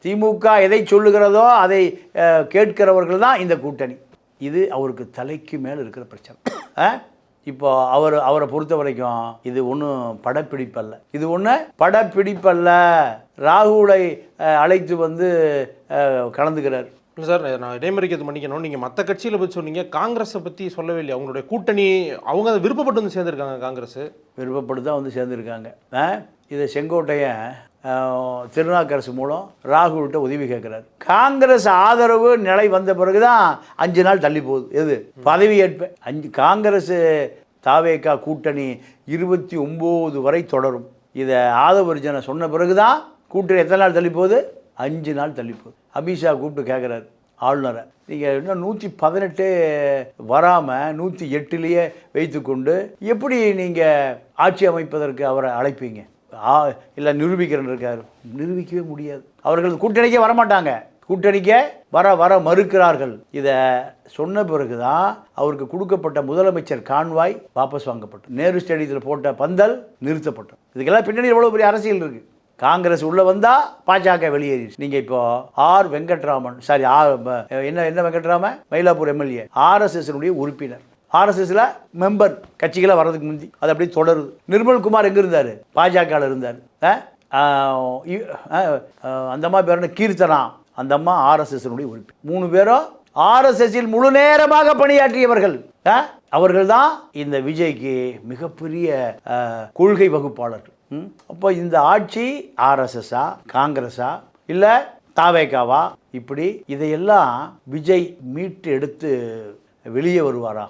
திமுக எதை சொல்லுகிறதோ அதை கேட்கிறவர்கள் தான் இந்த கூட்டணி. இது அவருக்கு தலைக்கு மேலே இருக்கிற பிரச்சனை. இப்போ அவரை பொறுத்த வரைக்கும் இது ஒன்றும் படப்பிடிப்பல்ல, இது ஒன்று படப்பிடிப்பல்ல. ராகுலை அழைத்து வந்து கலந்துக்கிறார். இல்லை சார், நான் இடைமறிக்கிறது பண்ணிக்கணும். நீங்கள் மற்ற கட்சியில் பற்றி சொன்னீங்க, காங்கிரஸை பற்றி சொல்லவே இல்லை. அவங்களுடைய கூட்டணி அவங்க அதை விருப்பப்பட்டு வந்து சேர்ந்துருக்காங்க. காங்கிரஸ் விருப்பப்பட்டு தான் வந்து சேர்ந்துருக்காங்க. இதை செங்கோட்டையன் திருநாக்கரசு மூலம் ராகுல்கிட்ட உதவி கேட்குறாரு. காங்கிரஸ் ஆதரவு நிலை வந்த பிறகு தான் 5 நாள் தள்ளி போகுது. எது பதவி ஏற்ப காங்கிரஸ் தாவேகா கூட்டணி 29 வரை தொடரும். இதை ஆதவர்ஜனை சொன்ன பிறகு தான் கூட்டணி எத்தனை நாள் தள்ளி போகுது? 5 நாள் தள்ளி போகுது. அமித்ஷா கூப்பிட்டு கேட்குறாரு ஆளுநரை, நீங்கள் இன்னும் 118 வராமல் 108லேயே வைத்துக்கொண்டு எப்படி நீங்கள் ஆட்சி அமைப்பதற்கு அவரை அழைப்பீங்க? இல்லை நிரூபிக்கிறேன்னு இருக்காரு. நிரூபிக்கவே முடியாது. அவர்கள் கூட்டணிக்கே வரமாட்டாங்க, கூட்டணிக்கே வர மறுக்கிறார்கள். இதை சொன்ன பிறகு தான் அவருக்கு கொடுக்கப்பட்ட முதலமைச்சர் கான்வாய் வாபஸ் வாங்கப்பட்டது. நேரு ஸ்டேடியத்தில் போட்ட பந்தல் நிறுத்தப்பட்டது. இதுக்கெல்லாம் பின்னணி எவ்வளோ பெரிய அரசியல் இருக்குது. காங்கிரஸ் உள்ளே வந்தால் பாஜக வெளியேறிடுச்சு. நீங்கள் இப்போ ஆர் வெங்கட்ராமன், சாரி என்ன வெங்கட்ராமன், மயிலாப்பூர் எம்எல்ஏ, ஆர்எஸ்எஸ்னுடைய உறுப்பினர், ஆர்எஸ்எஸ்ல மெம்பர் கட்சிகளை வர்றதுக்கு முந்தி அது அப்படியே தொடருது. நிர்மல்குமார் எங்கே இருந்தார்? பாஜகவில் இருந்தார். அந்த அம்மா பேர் கீர்த்தனா, அந்த அம்மா ஆர்எஸ்எஸ்னுடைய உறுப்பினர். 3 பேரும் ஆர்எஸ்எஸ்ஸில் முழு நேரமாக பணியாற்றியவர்கள். அவர்கள் தான் இந்த விஜய்க்கு மிகப்பெரிய கொள்கை வகுப்பாளர்கள். அப்போ இந்த ஆட்சி ஆர்எஸ்எஸ்ஸா, காங்கிரஸா, இல்லை தாவேகாவா, இப்படி இதையெல்லாம் விஜய் மீட்டு எடுத்து வெளியே வருவாரா?